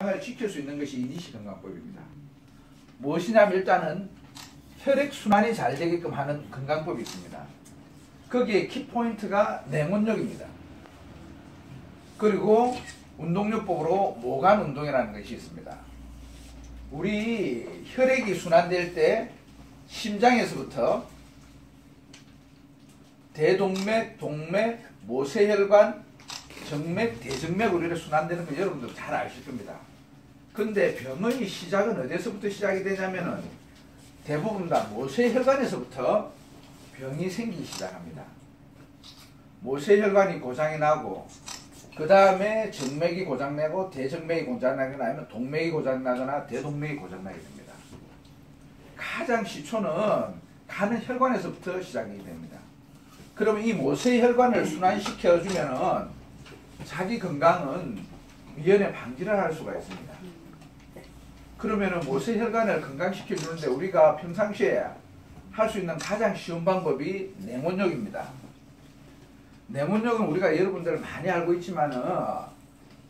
을 지킬 수 있는 것이 인지건강법입니다. 무엇이냐면 일단은 혈액순환이 잘 되게끔 하는 건강법이 있습니다. 거기에 키포인트가 냉온욕입니다. 그리고 운동요법으로 모관운동이라는 것이 있습니다. 우리 혈액이 순환될 때 심장에서부터 대동맥, 동맥, 모세혈관, 정맥, 대정맥으로 이렇게 순환되는 거 여러분들 잘 아실 겁니다. 근데 병의 시작은 어디서부터 시작이 되냐면은 대부분 다 모세혈관에서부터 병이 생기기 시작합니다. 모세혈관이 고장이 나고 그 다음에 정맥이 고장나고 대정맥이 고장나거나 아니면 동맥이 고장나거나 대동맥이 고장나게 됩니다. 가장 시초는 가는 혈관에서부터 시작이 됩니다. 그러면 이 모세혈관을 순환시켜주면은 자기 건강은 미연에 방지를 할 수가 있습니다. 그러면은 모세혈관을 건강시켜주는데 우리가 평상시에 할 수 있는 가장 쉬운 방법이 냉온욕입니다. 냉온욕은 우리가 여러분들 많이 알고 있지만은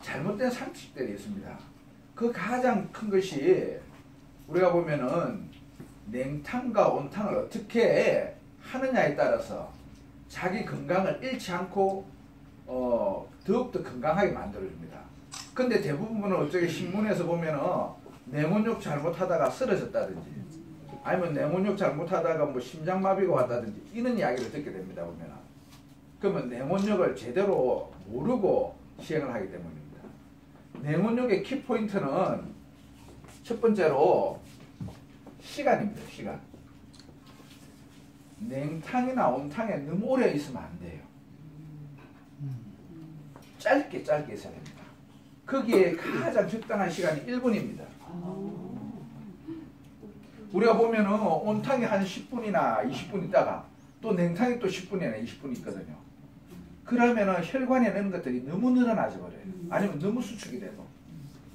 잘못된 상식들이 있습니다. 그 가장 큰 것이 우리가 보면은 냉탕과 온탕을 어떻게 하느냐에 따라서 자기 건강을 잃지 않고 더욱더 건강하게 만들어줍니다. 근데 대부분은 어쩌게 신문에서 보면은 냉온욕 잘못하다가 쓰러졌다든지 아니면 냉온욕 잘못하다가 뭐 심장마비가 왔다든지 이런 이야기를 듣게 됩니다. 보면은 그러면 냉온욕을 제대로 모르고 시행을 하기 때문입니다. 냉온욕의 키포인트는 첫 번째로 시간입니다. 시간. 냉탕이나 온탕에 너무 오래 있으면 안 돼요. 짧게 있어야 됩니다. 거기에 가장 적당한 시간이 1분입니다. 우리가 보면은 온탕이 한 10분이나 20분 있다가 또 냉탕이 또 10분이나 20분 있거든요. 그러면은 혈관에 있는 것들이 너무 늘어나져 버려요. 아니면 너무 수축이 되고.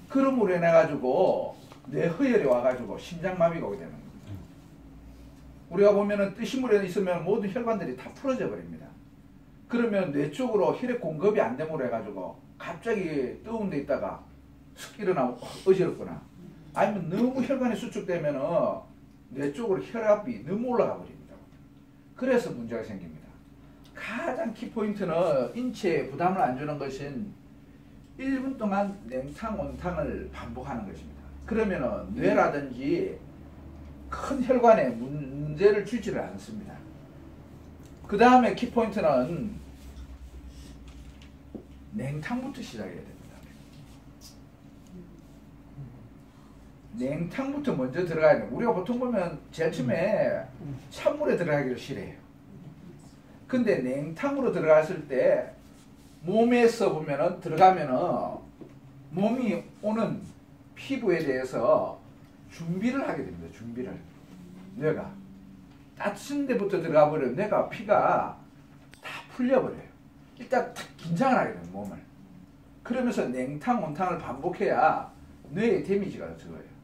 그럼으로 인해 가지고 뇌허혈이 와가지고 심장마비가 오게 되는 겁니다. 우리가 보면은 뜨신 물에 있으면 모든 혈관들이 다 풀어져 버립니다. 그러면 뇌 쪽으로 혈액 공급이 안 됨으로 해가지고 갑자기 뜨거운 데 있다가 슥 일어나고 어지럽거나 아니면 너무 혈관이 수축되면은 뇌 쪽으로 혈압이 너무 올라가 버립니다. 그래서 문제가 생깁니다. 가장 키포인트는 인체에 부담을 안 주는 것은 1분 동안 냉탕, 온탕을 반복하는 것입니다. 그러면은 뇌라든지 큰 혈관에 문제를 주지를 않습니다. 그 다음에 키포인트는 냉탕부터 시작해야 됩니다. 냉탕부터 먼저 들어가야 돼요. 우리가 보통 보면 제일 처음에 찬물에 들어가기를 싫어해요. 근데 냉탕으로 들어갔을 때 몸에서 보면은 들어가면은 몸이 오는 피부에 대해서 준비를 하게 됩니다. 준비를. 뇌가. 따뜻한 데부터 들어가 버려요. 뇌가 피가 다 풀려버려요. 일단 탁 긴장을 하게 돼요. 몸을. 그러면서 냉탕, 온탕을 반복해야 뇌의 데미지가 적어요.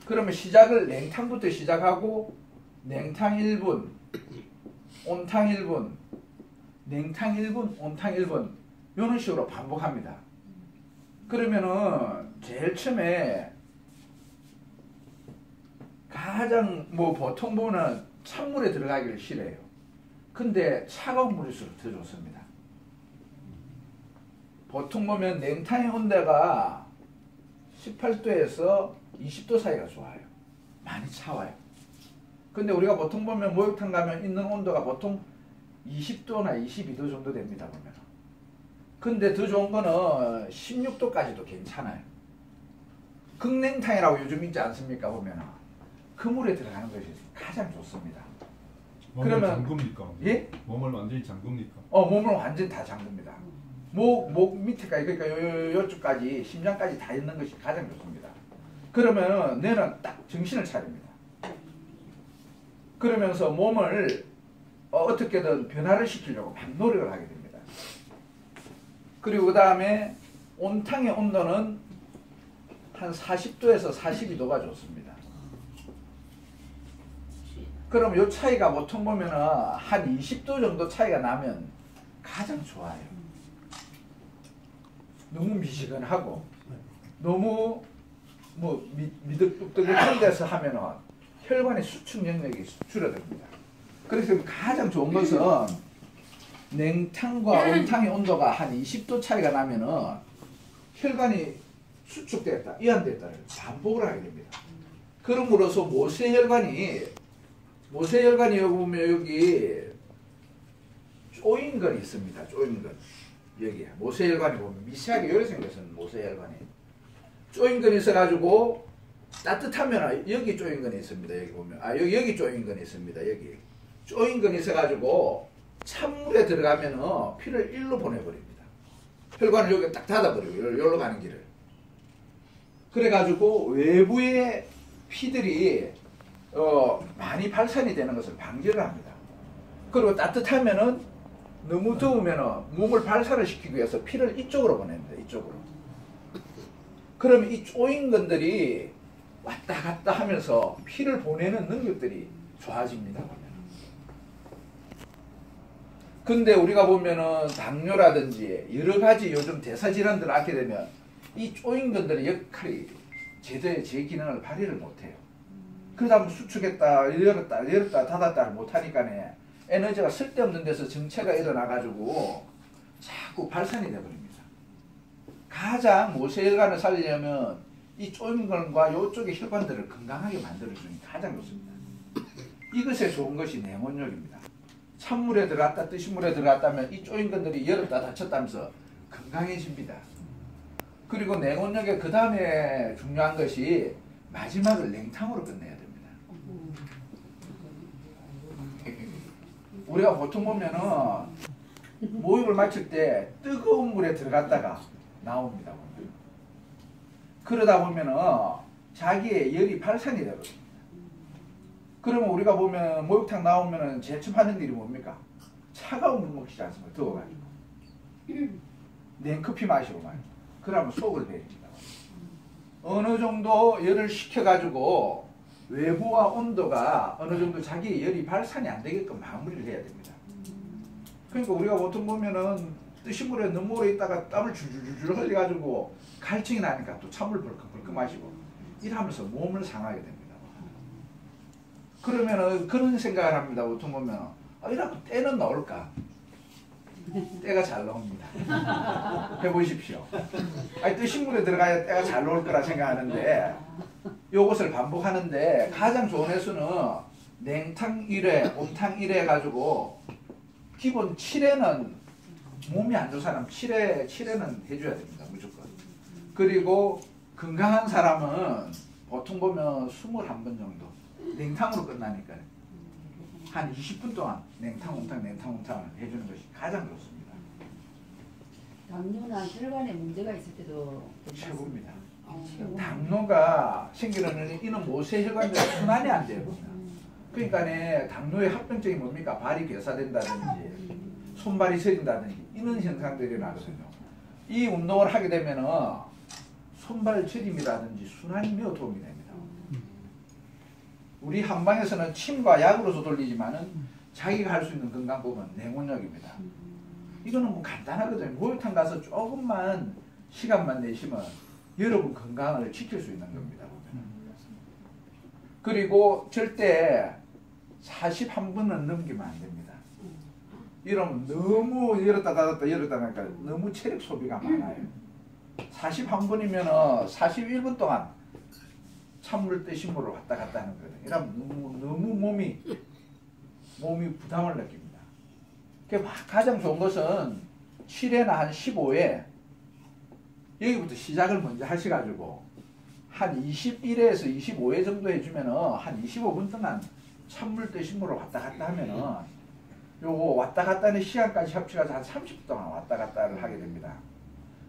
그러면 시작을 냉탕부터 시작하고 냉탕 1분, 온탕 1분, 냉탕 1분, 온탕 1분 이런 식으로 반복합니다. 그러면은 제일 처음에 가장 뭐 보통 보면 찬물에 들어가기를 싫어해요. 근데 차가운 물일수록 더 좋습니다. 보통 보면 냉탕의 온도가 18도에서 20도 사이가 좋아요. 많이 차와요. 근데 우리가 보통 보면 목욕탕 가면 있는 온도가 보통 20도나 22도 정도 됩니다. 보면. 근데 더 좋은 거는 16도까지도 괜찮아요. 극냉탕이라고 요즘 있지 않습니까? 보면 그 물에 들어가는 것이 가장 좋습니다. 몸을 그러면 잠굽니까? 예? 몸을 완전히 잠굽니까? 몸을 완전히 다 잠굽니다. 목 밑에까지 그러니까 요쪽까지 심장까지 다 있는 것이 가장 좋습니다. 그러면 뇌는 딱 정신을 차립니다. 그러면서 몸을 어떻게든 변화를 시키려고 막 노력을 하게 됩니다. 그리고 그 다음에 온탕의 온도는 한 40도에서 42도가 좋습니다. 그럼 요 차이가 보통 보면은 한 20도 정도 차이가 나면 가장 좋아요. 너무 미지근하고 너무 뭐 미득뚝뚝한 데서 하면은 혈관의 수축 영역이 줄어듭니다. 그래서 가장 좋은 것은 냉탕과 온탕의 온도가 한 20도 차이가 나면은 혈관이 수축됐다, 이완됐다를 반복을 하게 됩니다. 그럼으로써 모세혈관이 여기 보면 여기 쪼인 건 있습니다. 쪼인 건 여기에 모세혈관이 보면 미세하게 이렇게 생겼어요. 모세혈관이 쪼인 건 있어가지고 따뜻하면 여기 쪼인 건 있습니다. 여기 보면 여기 쪼인 건 있습니다. 여기 쪼인 건 있어가지고 찬물에 들어가면은 피를 일로 보내버립니다. 혈관을 여기 딱 닫아버리고 여기로 가는 길을. 그래가지고 외부의 피들이 많이 발산이 되는 것을 방지를 합니다. 그리고 따뜻하면은 너무 더우면은 몸을 발산을 시키기 위해서 피를 이쪽으로 보냅니다. 이쪽으로. 그러면 이 쪼인 것들이 왔다 갔다 하면서 피를 보내는 능력들이 좋아집니다. 근데 우리가 보면은 당뇨라든지 여러 가지 요즘 대사질환들을 앓게 되면 이 쪼인 것들의 역할이 제대로 제 기능을 발휘를 못해요. 그러다 보면 수축했다, 열었다, 닫았다를 못하니까네 에너지가 쓸데없는 데서 정체가 일어나가지고 자꾸 발산이 되어버립니다. 가장 모세혈관을 살리려면 이 쪼인 것과 이쪽의 혈관들을 건강하게 만들어주는 게 가장 좋습니다. 이것에 좋은 것이 냉온욕입니다. 찬물에 들어갔다, 뜨신 물에 들어갔다면 이 쪼인 것들이 열었다 닫혔다면서 건강해집니다. 그리고 냉온욕의 그 다음에 중요한 것이 마지막을 냉탕으로 끝내야 됩니다. 우리가 보통 보면은 모욕을 마칠 때 뜨거운 물에 들어갔다가 나옵니다. 그러다 보면은 자기의 열이 발산이 되거든요. 그러면 우리가 보면 목욕탕 나오면은 제일 처음 하는 일이 뭡니까? 차가운 물 먹지 않습니까? 더워가지고. 냉커피 마시고 말이죠. 그러면 속을 베립니다. 어느 정도 열을 식혀가지고 외부와 온도가 어느 정도 자기의 열이 발산이 안 되게끔 마무리를 해야 됩니다. 그러니까 우리가 보통 보면은 뜨신 물에 너무 오래 있다가 땀을 줄줄줄 흘려가지고 갈증이 나니까 또 찬물 벌컥벌컥 마시고 이러면서 몸을 상하게 됩니다. 그러면은 그런 생각을 합니다. 보통 보면 이라고 때는 나올까? 때가 잘 나옵니다. 해보십시오. 뜨신 물에 들어가야 때가 잘 나올 거라 생각하는데 요것을 반복하는데 가장 좋은 횟수는 냉탕 1회, 온탕 1회 해가지고 기본 7회는 몸이 안 좋은 사람 7회는 해줘야 됩니다. 무조건. 그리고 건강한 사람은 보통 보면 21번 정도 냉탕으로 끝나니까요. 한 20분 동안 냉탕, 온탕을 해주는 것이 가장 좋습니다. 당뇨나 혈관에 문제가 있을 때도 최고입니다. 최고. 당뇨가 생기는 이는 모세혈관들이 순환이 안 돼요. 그러니까 당뇨의 합병증이 뭡니까? 발이 괴사된다든지 손발이 서린다든지 이런 현상들이 나거든요. 이 운동을 하게 되면은 손발 저림이라든지 순환이 매우 도움이 됩니다. 우리 한방에서는 침과 약으로서 돌리지만은 자기가 할 수 있는 건강법은 냉온욕입니다. 이거는 뭐 간단하거든요. 목욕탕 가서 조금만 시간만 내시면 여러분 건강을 지킬 수 있는 겁니다. 그리고 절대 41분은 넘기면 안 됩니다. 이러면 너무 열었다 닫았다 열었다 닫았다 너무 체력 소비가 많아요. 41분이면 41분 동안 찬물 뜨신 물을 왔다 갔다 하는 거거든요. 이러면 너무 몸이 부담을 느낍니다. 가장 좋은 것은 7회나 한 15회 여기부터 시작을 먼저 하셔가지고 한 21회에서 25회 정도 해주면은 한 25분 동안 찬물 뜨신 물을 왔다 갔다 하면은 요거 왔다 갔다 하는 시간까지 합쳐가지고 한 30분 동안 왔다 갔다를 하게 됩니다.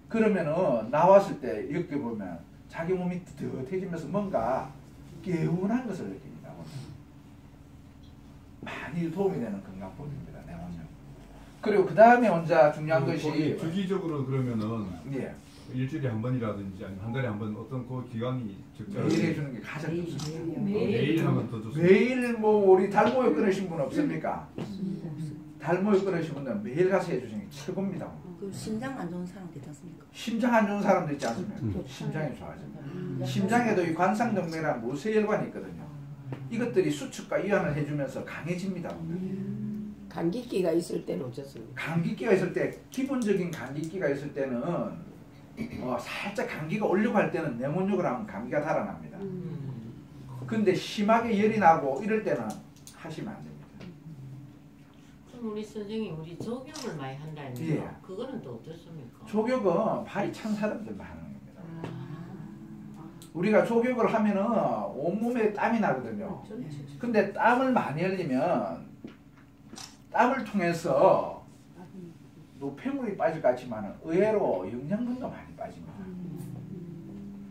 그러면은 나왔을 때 이렇게 보면 자기 몸이 뜨뜻해지면서 뭔가 개운한 것을 느낍니다. 많이 도움이 되는 건강법입니다. 냉온욕. 그리고 그 다음에 혼자 중요한 것이 주기적으로 그러면은 예. 일주일에 한 번이라든지 아니면 한 달에 한 번 어떤 그 기간이 적절하게 매일 해주는 게 가장 좋습니다. 매일 하면 더 좋습니다. 매일 뭐 우리 달모욕 끊으신 분 없습니까? 달모유 끓으신 분들은 매일 가서 해주시는 게 최고입니다. 그 심장 안 좋은 사람 괜찮습니까? 심장 안 좋은 사람도 있지 않습니까? 심장이 좋아집니다. 심장에도 이 관상동맥이라는 모세혈관이 있거든요. 이것들이 수축과 이완을 해주면서 강해집니다. 감기기가 있을 때는 어쩌습니까? 감기기가 있을 때, 기본적인 감기기가 있을 때는 살짝 감기가 오려고 할 때는 냉온욕을 하면 감기가 달아납니다. 근데 심하게 열이 나고 이럴 때는 하시면 안 됩니다. 그럼 우리 선생님 우리 족욕을 많이 한다면서 예. 그거는 또 어떻습니까? 족욕은 발이 찬 사람들만 하는 겁니다. 우리가 족욕을 하면은 온몸에 땀이 나거든요. 근데 땀을 많이 흘리면 땀을 통해서 노폐물이 빠질 것 같지만 의외로 영양분도 많이 빠집니다.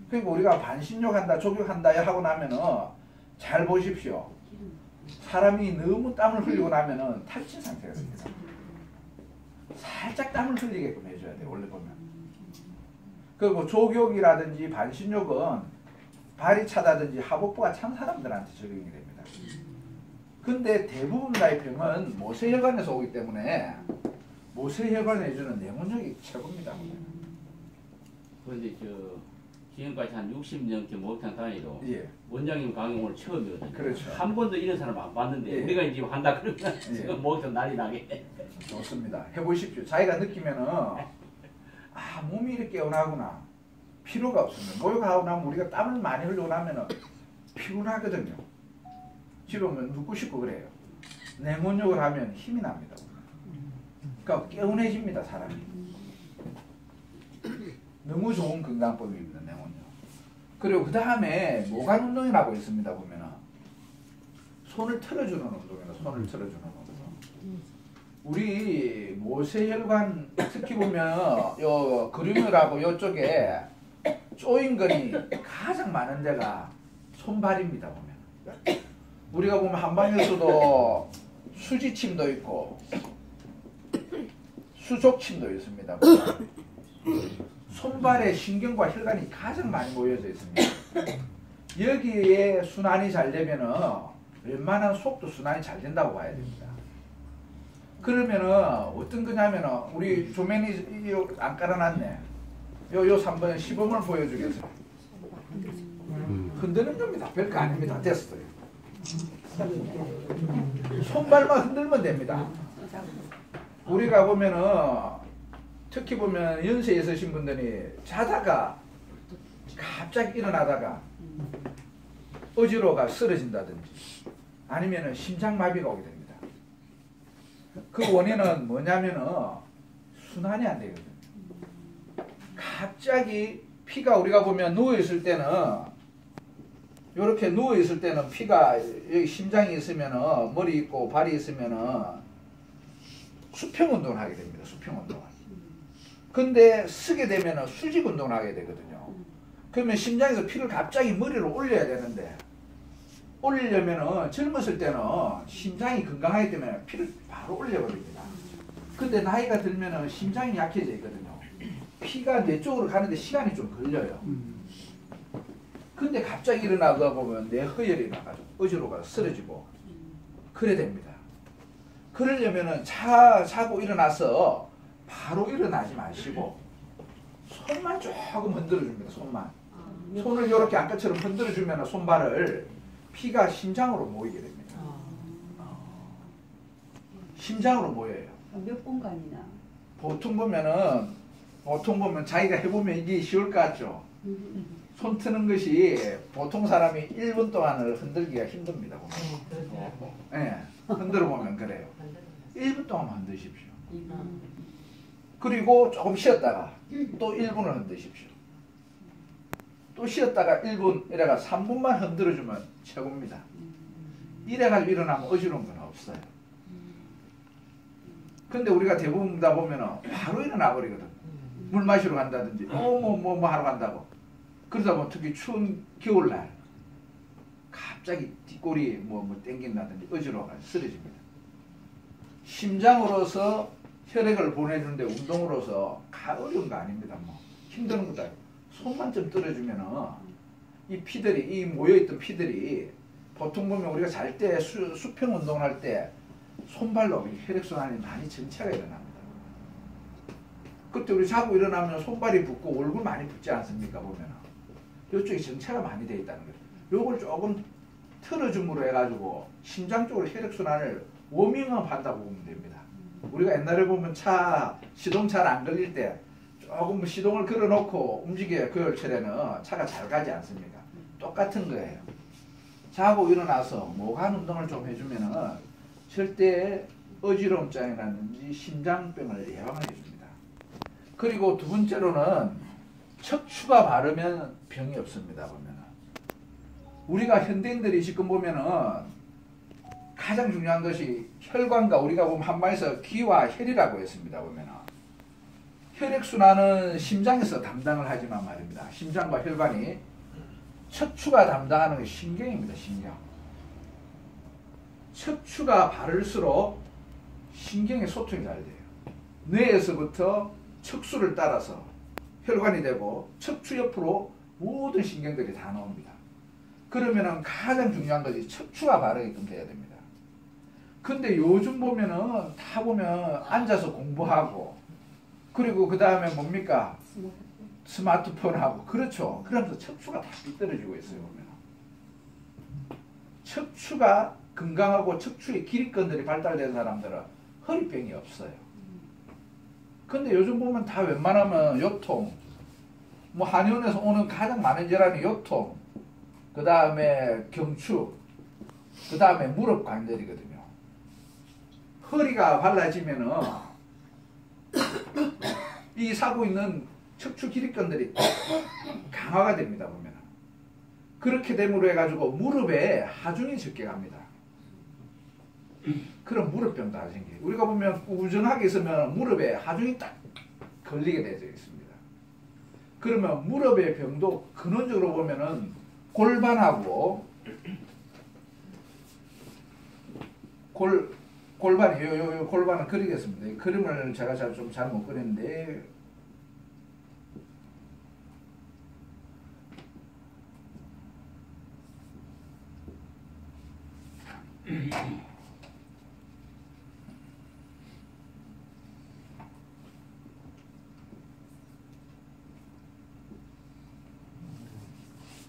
그러니까 우리가 반신욕한다, 족욕한다 하고 나면은 잘 보십시오. 사람이 너무 땀을 흘리고 나면은 탈진 상태가 됩니다. 살짝 땀을 흘리게끔 해줘야 돼요. 원래 보면. 그리고 족욕이라든지 반신욕은 발이 차다든지 하복부가 찬 사람들한테 적용이 됩니다. 근데 대부분 나의 병은 모세혈관에서 오기 때문에 모세혈관에 해주는 냉온욕이 최고입니다. 그런데 지금까지 한 60년째 목욕탕 다니도 예. 원장님 강의 오늘 처음이거든요. 그렇죠. 한 번도 이런 사람 안 봤는데 예. 우리가 이제 한다 그러면 예. 지금 목욕탕 난리 나게. 좋습니다. 해보십시오. 자기가 느끼면은 몸이 이렇게 개운하구나. 피로가 없습니다. 목욕하고 나면 우리가 땀을 많이 흘리고 나면은 피곤하거든요. 집에 오면 눕고 싶고 그래요. 냉온욕을 하면 힘이 납니다. 그러니까 개운해집니다, 사람이. 너무 좋은 건강법입니다, 냉온욕. 그리고 그 다음에 모관 운동이라고 있습니다, 보면은. 손을 틀어주는 운동이에요, 손을 틀어주는 운동. 우리 모세혈관 특히 보면 요 그림이라고 요쪽에 조인 근이 가장 많은 데가 손발입니다, 보면. 우리가 보면 한방에서도 수지침도 있고 수족침도 있습니다. 손발에 신경과 혈관이 가장 많이 모여져 있습니다. 여기에 순환이 잘 되면은 웬만한 속도 순환이 잘 된다고 봐야 됩니다. 그러면은 어떤 거냐면은 우리 조면이 안 깔아놨네. 요 3번 시범을 보여주겠어요. 흔드는 겁니다. 별거 아닙니다. 됐어요. 손발만 흔들면 됩니다. 우리가 보면은 특히 보면 연세에 있으신 분들이 자다가 갑자기 일어나다가 어지러워가 쓰러진다든지 아니면은 심장마비가 오게 됩니다. 그 원인은 뭐냐면은 순환이 안 되거든요. 갑자기 피가 우리가 보면 누워있을 때는 이렇게 누워있을 때는 피가 여기 심장이 있으면은 머리 있고 발이 있으면은 수평운동을 하게 됩니다. 수평운동을. 근데 쓰게 되면은 수직운동을 하게 되거든요. 그러면 심장에서 피를 갑자기 머리로 올려야 되는데 올리려면은 젊었을 때는 심장이 건강하기 때문에 피를 바로 올려버립니다. 근데 나이가 들면은 심장이 약해져 있거든요. 피가 내 쪽으로 가는데 시간이 좀 걸려요. 근데 갑자기 일어나다 보면 내 허혈이 나가지고 어지러워가 쓰러지고 그래 됩니다. 그러려면은 자고 일어나서 바로 일어나지 마시고 손만 조금 흔들어 줍니다. 손만. 손을 이렇게 아까처럼 흔들어 주면 손발을 피가 심장으로 모이게 됩니다. 심장으로 모여요. 몇 분간이나? 보통 보면 자기가 해보면 이게 쉬울 것 같죠? 손 트는 것이 보통 사람이 1분 동안을 흔들기가 힘듭니다. 네, 흔들어 보면 그래요. 1분 동안 흔드십시오. 그리고 조금 쉬었다가 또 1분을 흔드십시오. 또 쉬었다가 1분 이래가 3분만 흔들어주면 최고입니다. 이래가지고 일어나면 어지러운 건 없어요. 근데 우리가 대부분 다 보면 바로 일어나 버리거든. 물 마시러 간다든지 뭐 하러 간다고. 그러다 보면 특히 추운 겨울날 갑자기 뒷골이 뭐 땡긴다든지 어지러워가지고 쓰러집니다. 심장으로서 혈액을 보내주는데 운동으로서 어려운 거 아닙니다. 뭐 힘드는 것도 아니고 손만 좀 들어주면은 이 피들이 이 모여있던 피들이 보통 보면 우리가 잘 때 수평 운동을 할 때 손발로 혈액순환이 많이 정체가 일어납니다. 그때 우리 자고 일어나면 손발이 붓고 얼굴 많이 붓지 않습니까? 보면 이쪽에 정체가 많이 되어 있다는 거예요. 요걸 조금 틀어줌으로 해가지고 심장 쪽으로 혈액순환을 워밍업 한다고 보면 됩니다. 우리가 옛날에 보면 차 시동 잘 안 걸릴 때 조금 시동을 걸어놓고 움직여야 그 열철에는 차가 잘 가지 않습니까? 똑같은 거예요. 자고 일어나서 모관 운동을 좀 해주면은 절대 어지러움장이라든지 심장병을 예방해 줍니다. 그리고 두 번째로는 척추가 바르면 병이 없습니다. 보면은 우리가 현대인들이 지금 보면은 가장 중요한 것이 혈관과 우리가 보면 한마디에서 기와 혈이라고 했습니다. 보면은 혈액순환은 심장에서 담당을 하지만 말입니다. 심장과 혈관이 척추가 담당하는 게 신경입니다. 신경. 척추가 바를수록 신경의 소통이 잘 돼요. 뇌에서부터 척수를 따라서 혈관이 되고 척추 옆으로 모든 신경들이 다 나옵니다. 그러면은 가장 중요한 것이 척추가 바르게끔 돼야 됩니다. 근데 요즘 보면은 다 보면 앉아서 공부하고 그리고 그 다음에 뭡니까? 스마트폰하고 그렇죠. 그러면서 척추가 다 삐뚤어지고 있어요. 보면 척추가 건강하고 척추의 기립근들이 발달된 사람들은 허리병이 없어요. 근데 요즘 보면 다 웬만하면 요통, 뭐 한의원에서 오는 가장 많은 질환이 요통, 그 다음에 경추, 그 다음에 무릎 관절이거든요. 허리가 발라지면은 이 사고 있는 척추 기립근들이 강화가 됩니다. 보면 그렇게 됨으로 해가지고 무릎에 하중이 적게 갑니다. 그럼 무릎병도 다 생겨요. 우리가 보면 우정하게 있으면 무릎에 하중이 딱 걸리게 되어 있습니다. 그러면 무릎의 병도 근원적으로 보면은 골반하고 골반이 요 골반을 그리겠습니다. 이 그림을 제가 좀 잘 못 그렸는데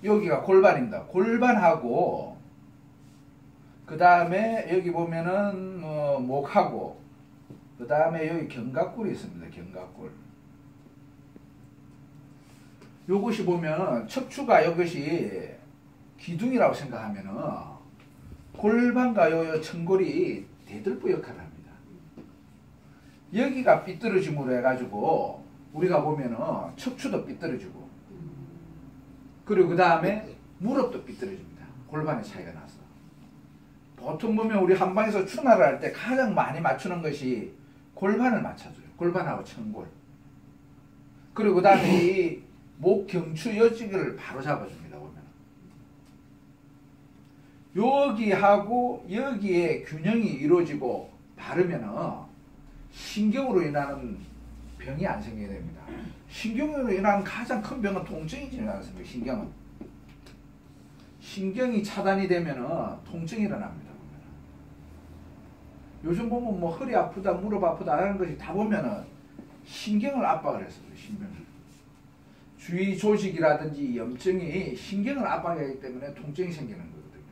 여기가 골반입니다. 골반하고 그 다음에 여기 보면은 목하고 그 다음에 여기 견갑골이 있습니다. 견갑골. 요것이 보면 척추가 이것이 기둥이라고 생각하면은 골반과 요 청골이 대들보 역할을 합니다. 여기가 삐뚤어짐으로 해가지고 우리가 보면은 척추도 삐뚤어지고 그리고 그 다음에 무릎도 삐뚤어집니다. 골반의 차이가 나서. 보통 보면 우리 한방에서 추나를 할 때 가장 많이 맞추는 것이 골반을 맞춰줘요. 골반하고 청골. 그리고 그 다음에 이 목 경추 여직을 바로 잡아줍니다. 보면 여기하고 여기에 균형이 이루어지고 바르면은 신경으로 인하는 병이 안 생기게 됩니다. 신경으로 인한 가장 큰 병은 통증이지 않습니까? 신경은. 신경이 차단이 되면은 통증이 일어납니다. 보면은. 요즘 보면 뭐 허리 아프다, 무릎 아프다 하는 것이 다 보면은 신경을 압박을 해서 그래요. 신경을. 주위 조직이라든지 염증이 신경을 압박하기 때문에 통증이 생기는 거거든요.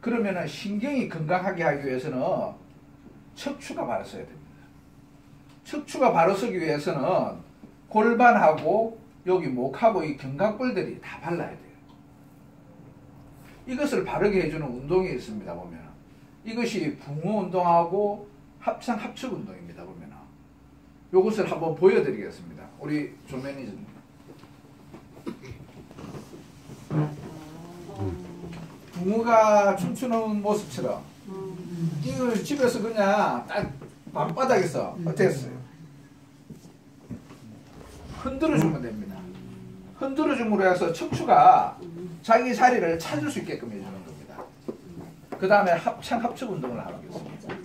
그러면은 신경이 건강하게 하기 위해서는 척추가 바로 서야 됩니다. 척추가 바로 서기 위해서는 골반하고 여기 목하고 이 견갑골들이 다 발라야 돼요. 이것을 바르게 해주는 운동이 있습니다. 보면 이것이 붕어 운동하고 합창 합측 운동입니다. 보면 이것을 한번 보여드리겠습니다. 우리 조 매니저님. 붕어가 춤추는 모습처럼 이걸 집에서 그냥 딱 밤바닥에서 어땠어요? 흔들어주면 됩니다. 흔들어줌으로 해서 척추가 자기 자리를 찾을 수 있게끔 해주는 겁니다. 그 다음에 합창 합측 운동을 하겠습니다.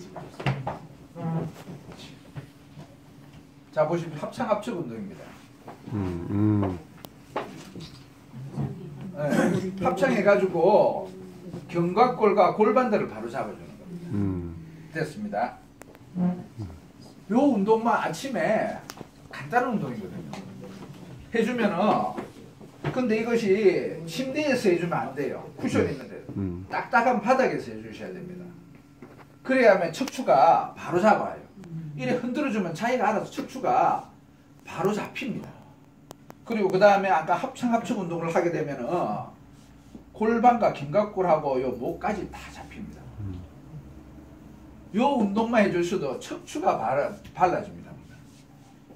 자 보시면 합창 합측 운동입니다. 네, 합창해가지고 견갑골과 골반들을 바로 잡아주는 겁니다. 됐습니다. 요 운동만 아침에 간단한 운동이거든요. 해주면은 근데 이것이 침대에서 해주면 안 돼요. 쿠션 있는데 딱딱한 바닥에서 해주셔야 됩니다. 그래야만 척추가 바로 잡아요. 이래 흔들어주면 자기가 알아서 척추가 바로 잡힙니다. 그리고 그 다음에 아까 합창 운동을 하게 되면은 골반과 견갑골하고 요 목까지 다 잡힙니다. 요 운동만 해주셔도 척추가 발라집니다.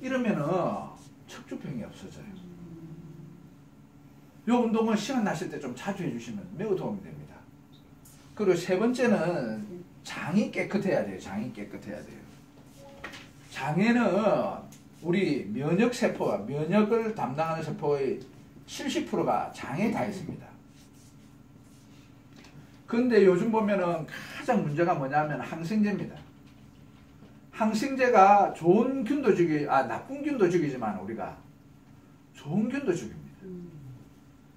이러면은 척추병이 없어져요. 요 운동은 시간 나실 때 좀 자주 해주시면 매우 도움이 됩니다. 그리고 세 번째는 장이 깨끗해야 돼요. 장이 깨끗해야 돼요. 장에는 우리 면역세포와 면역을 담당하는 세포의 70%가 장에 다 있습니다. 근데 요즘 보면은 가장 문제가 뭐냐면 항생제입니다. 항생제가 좋은 균도 나쁜 균도 죽이지만 우리가 좋은 균도 죽입니다.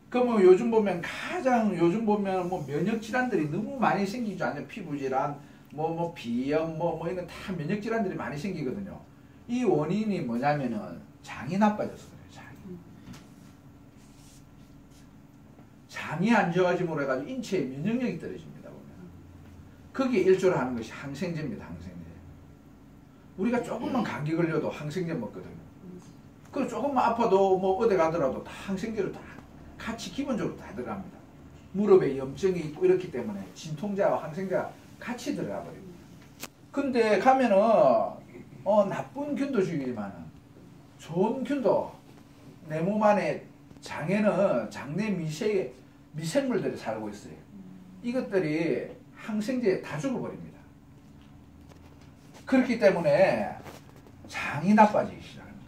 그럼 요즘 보면 뭐 면역 질환들이 너무 많이 생기죠. 아니면 피부 질환, 비염, 이런 다 면역 질환들이 많이 생기거든요. 이 원인이 뭐냐면은 장이 나빠져서 그래요. 장이 안 좋아짐으로 해가지고 인체의 면역력이 떨어집니다. 보면 거기에 일조를 하는 것이 항생제입니다. 항생제. 우리가 조금만 감기 걸려도 항생제 먹거든요. 그리고 조금만 아파도 어디 가더라도 다 항생제로 다 같이 기본적으로 다 들어갑니다. 무릎에 염증이 있고 이렇기 때문에 진통제와 항생제가 같이 들어가 버립니다. 근데 가면은 나쁜 균도 죽이지만 좋은 균도 내 몸 안에 장에는 장내 미생물들이 살고 있어요. 이것들이 항생제에 다 죽어버립니다. 그렇기 때문에 장이 나빠지기 시작합니다.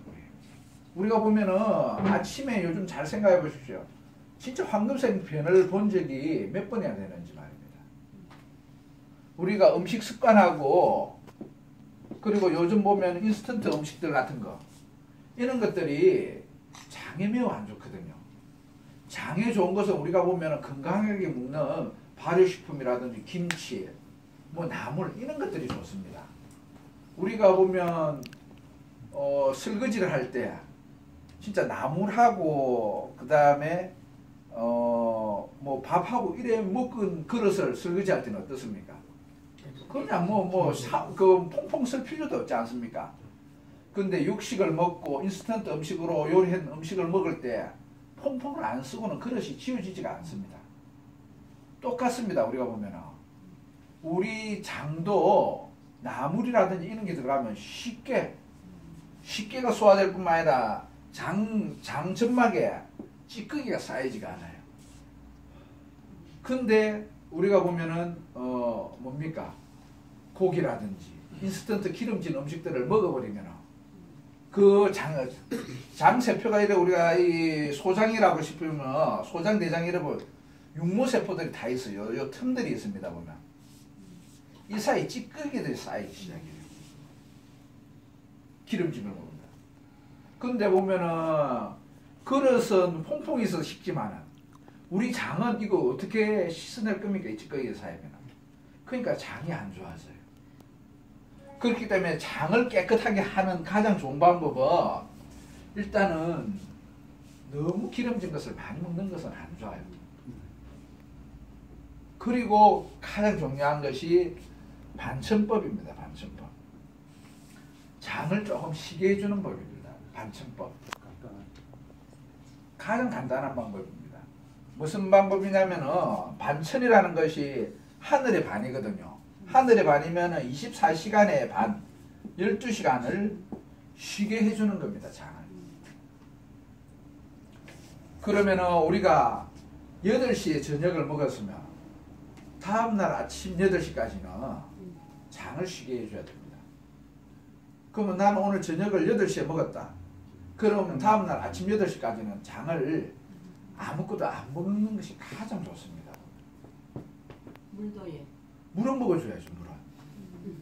우리가 보면은 아침에 요즘 잘 생각해 보십시오. 진짜 황금색 변을 본 적이 몇 번이나 되는지 말입니다. 우리가 음식 습관하고 그리고 요즘 보면 인스턴트 음식들 같은 거 이런 것들이 장에 매우 안 좋거든요. 장에 좋은 것은 우리가 보면 건강하게 먹는 발효식품이라든지 김치, 나물 이런 것들이 좋습니다. 우리가 보면 설거지를 할 때 진짜 나물하고 그 다음에 밥하고 이래 먹은 그릇을 설거지할 때는 어떻습니까? 그냥 그 퐁퐁 쓸 필요도 없지 않습니까? 근데 육식을 먹고 인스턴트 음식으로 요리한 음식을 먹을 때 퐁퐁을 안 쓰고는 그릇이 지워지지가 않습니다. 똑같습니다. 우리가 보면은 우리 장도 나물이라든지 이런 게 들어가면 쉽게가 소화될 뿐만 아니라 장 점막에 찌꺼기가 쌓이지가 않아요. 근데 우리가 보면은 뭡니까? 고기라든지 인스턴트 기름진 음식들을 먹어버리면 그 장세포가 이래 우리가 이 소장이라고 싶으면 소장 대장 이래 육모세포들이 다 있어요. 요 틈들이 있습니다. 보면 이 사이 찌꺼기들이 쌓이기 시작해요. 기름짐을 먹는다. 근데 보면은 그릇은 퐁퐁 있어서 식지만은 우리 장은 이거 어떻게 씻어낼 겁니까? 이 찌꺼기에 쌓이면. 그러니까 장이 안 좋아져요. 그렇기 때문에 장을 깨끗하게 하는 가장 좋은 방법은 일단은 너무 기름진 것을 많이 먹는 것은 안 좋아요. 그리고 가장 중요한 것이 반천법입니다. 반천법. 장을 조금 쉬게 해주는 법입니다. 반천법. 가장 간단한 방법입니다. 무슨 방법이냐면은 반천이라는 것이 하늘의 반이거든요. 하늘의 반이면은 24시간의 반, 12시간을 쉬게 해주는 겁니다. 장을. 그러면은 우리가 8시에 저녁을 먹었으면 다음날 아침 8시까지는 장을 쉬게 해줘야 됩니다. 그러면 나는 오늘 저녁을 8시에 먹었다. 그러면 다음날 아침 8시까지는 장을 아무것도 안 먹는 것이 가장 좋습니다. 물도 예. 물은 먹어줘야죠.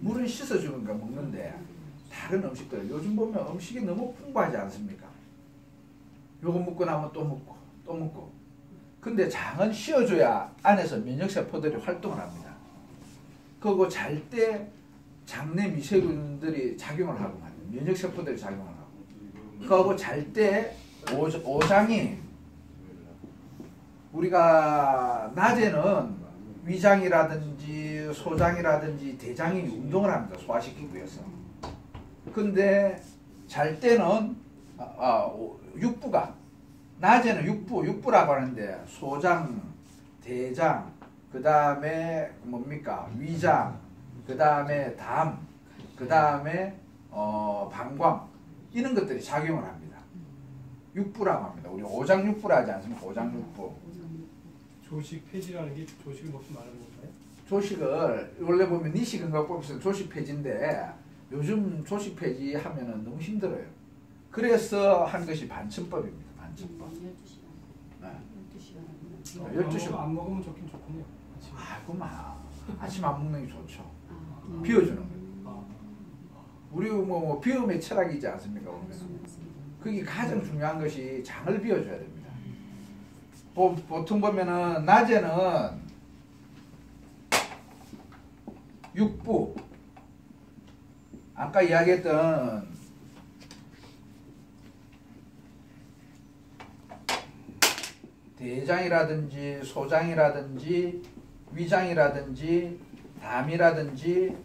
물은 씻어주는 거 먹는데 다른 음식들 요즘 보면 음식이 너무 풍부하지 않습니까? 요거 먹고 나면 또 먹고 또 먹고. 근데 장은 쉬어줘야 안에서 면역세포들이 활동을 합니다. 그리고 잘 때 장내 미세균들이 작용을 하고 말이에요. 면역세포들이 작용을 하고. 그하고 잘 때 오장이 우리가 낮에는 위장이라든지 소장이라든지 대장이 운동을 합니다. 소화시키기 위해서. 근데 잘 때는 육부가 낮에는 육부라고 하는데 소장, 대장, 그 다음에 뭡니까 위장, 그 다음에 담, 그 다음에 방광 이런 것들이 작용을 합니다. 육부라고 합니다. 우리 오장육부라 하지 않습니까? 오장육부. 조식 폐지라는 게 조식을 먹지 말라는 건가요? 조식을 원래 보면 니시건강법에서 조식 폐지인데 요즘 조식 폐지 하면은 너무 힘들어요. 그래서 한 것이 반찬법입니다. 반찬법. 12시간. 12시간. 안 먹으면 좋긴 좋군요. 그만 아침 안 먹는 게 좋죠. 비워주는 거예요. 우리 뭐 비움의 철학이지 않습니까? 보면 그게 가장 중요한 것이 장을 비워줘야 됩니다. 보통 보면은 낮에는 육부 아까 이야기했던 대장이라든지 소장이라든지 위장이라든지 담이라든지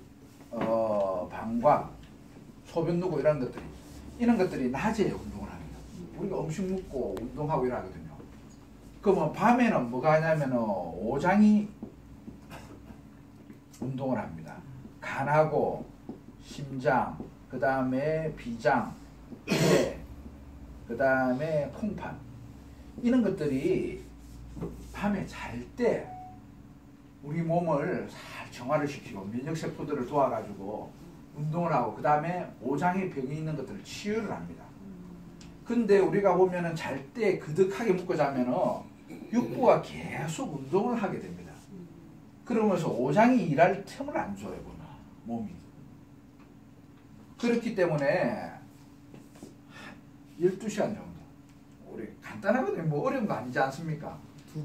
방광, 소변누구 이런 것들이 낮에 운동을 합니다. 우리가 음식 먹고 운동하고 이러거든요. 그러면 밤에는 뭐가 하냐면 오장이 운동을 합니다. 간하고 심장, 그 다음에 비장, 폐, 그 다음에 콩판 이런 것들이 밤에 잘 때 우리 몸을 잘 정화를 시키고 면역세포들을 도와가지고 운동을 하고 그 다음에 오장에 병이 있는 것들을 치유를 합니다. 근데 우리가 보면은 잘 때 그득하게 묵고 자면은 육부가 계속 운동을 하게 됩니다. 그러면서 오장이 일할 틈을 안 줘요, 몸이. 그렇기 때문에 12시간 정도. 우리 간단하거든요. 뭐 어려운 거 아니지 않습니까?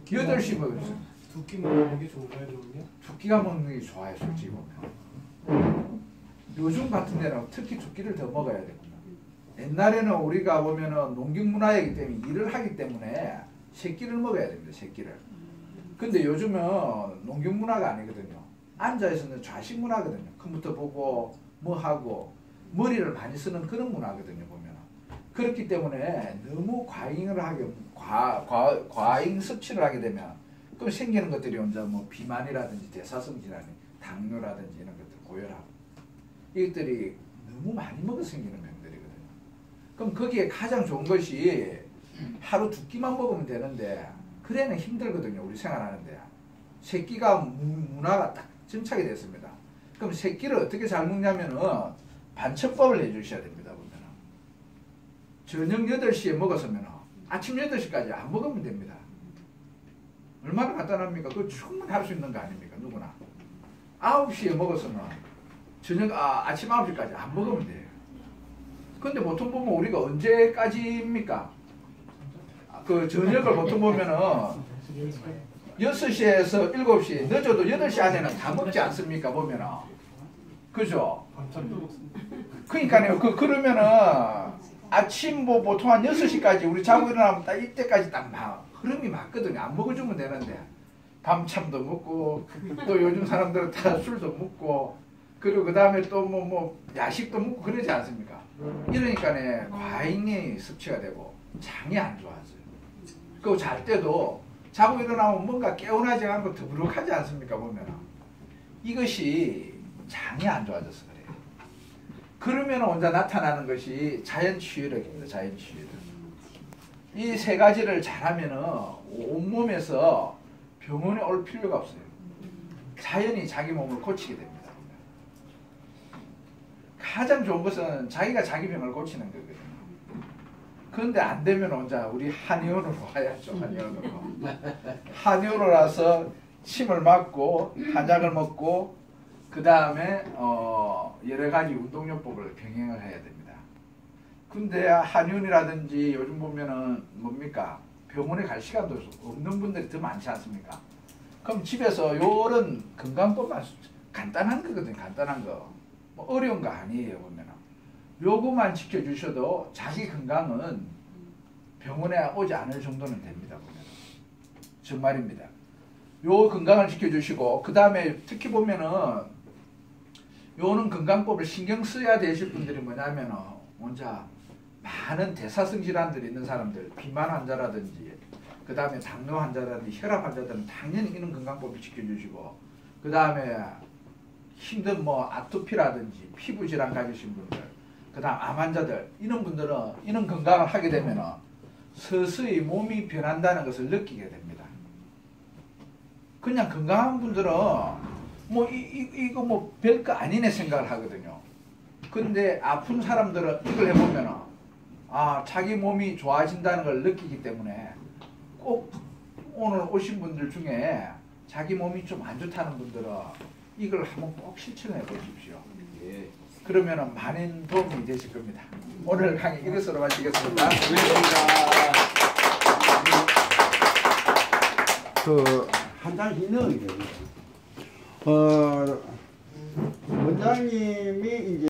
8시 먹으면 두 끼 먹는 게 좋은가요, 그러면요? 2끼가 먹는 게 좋아요, 솔직히 보면. 요즘 같은 데는 특히 2끼를 더 먹어야 되구나. 옛날에는 우리가 보면은 농경문화이기 때문에 일을 하기 때문에 3끼를 먹어야 됩니다, 3끼를. 근데 요즘은 농경문화가 아니거든요. 앉아있는 좌식 문화거든요. 컴퓨터 보고 뭐 하고 머리를 많이 쓰는 그런 문화거든요, 보면. 그렇기 때문에 너무 과잉 섭취를 하게 되면 그럼 생기는 것들이 언제 뭐 비만이라든지 대사성 질환이 당뇨라든지 이런 것들 고혈압 이것들이 너무 많이 먹어 생기는 병들이거든요. 그럼 거기에 가장 좋은 것이 하루 2끼만 먹으면 되는데 그래는 힘들거든요. 우리 생활하는데 3끼가 문화가 딱 정착이 됐습니다. 그럼 3끼를 어떻게 잘 먹냐면은 반찬법을 해주셔야 됩니다. 보면은 저녁 8시에 먹었으면 아침 8시까지 안 먹으면 됩니다. 얼마나 간단합니까? 그거 충분히 할 수 있는 거 아닙니까? 누구나. 9시에 먹었으면 아침 9시까지 안 먹으면 돼요. 근데 보통 보면 우리가 언제까지입니까? 그 저녁을 보통 보면은 6시에서 7시, 늦어도 8시 안에는 다 먹지 않습니까? 보면은. 그죠? 반찬도 먹습니다. 그러니까요. 그러면은 아침 뭐 보통 한 6시까지 우리 자고 일어나면 딱 이때까지 딱 막 흐름이 맞거든요. 안 먹어주면 되는데 밤참도 먹고 또 요즘 사람들은 다 술도 먹고 그리고 그 다음에 또 뭐 야식도 먹고 그러지 않습니까? 이러니까 과잉이 섭취가 되고 장이 안 좋아져요. 그리고 잘 때도 자고 일어나면 뭔가 개운하지 않고 더부룩하지 않습니까? 보면 이것이 장이 안 좋아져서 그래요. 그러면 혼자 나타나는 것이 자연치유력입니다. 자연치유력. 이 3가지를 잘하면은 온몸에서 병원에 올 필요가 없어요. 자연히 자기 몸을 고치게 됩니다. 가장 좋은 것은 자기가 자기 병을 고치는 거거든요. 그런데 안 되면 혼자 우리 한의원으로 와야죠. 한의원으로. 한의원으로 와서 침을 맞고 한약을 먹고 그 다음에 여러 가지 운동요법을 병행을 해야 됩니다. 근데 한의원이라든지 요즘 보면은 뭡니까? 병원에 갈 시간도 없는 분들이 더 많지 않습니까? 그럼 집에서 요런 건강법만 간단한 거거든요. 간단한 거. 뭐 어려운 거 아니에요. 보면은 요거만 지켜주셔도 자기 건강은 병원에 오지 않을 정도는 됩니다. 보면 정말입니다. 요 건강을 지켜주시고 그 다음에 특히 보면은 요는 건강법을 신경 써야 되실 분들이 뭐냐면은 먼저 많은 대사성 질환들이 있는 사람들, 비만 환자라든지 그 다음에 당뇨 환자라든지 혈압 환자들은 당연히 이런 건강법을 지켜주시고 그 다음에 힘든 뭐 아토피라든지 피부 질환 가지신 분들 그 다음 암 환자들 이런 분들은 이런 건강을 하게 되면은 서서히 몸이 변한다는 것을 느끼게 됩니다. 그냥 건강한 분들은 뭐 이거 뭐 별거 아니네 생각을 하거든요. 근데 아픈 사람들은 이걸 해보면은 아 자기 몸이 좋아진다는 걸 느끼기 때문에 꼭 오늘 오신 분들 중에 자기 몸이 좀 안 좋다는 분들은 이걸 한번 꼭 실천해 보십시오. 예. 그러면은 많은 도움이 되실 겁니다. 오늘 강의 이것으로 마치겠습니다. 한 잔씩 넣어야 돼요. 원장님이 이제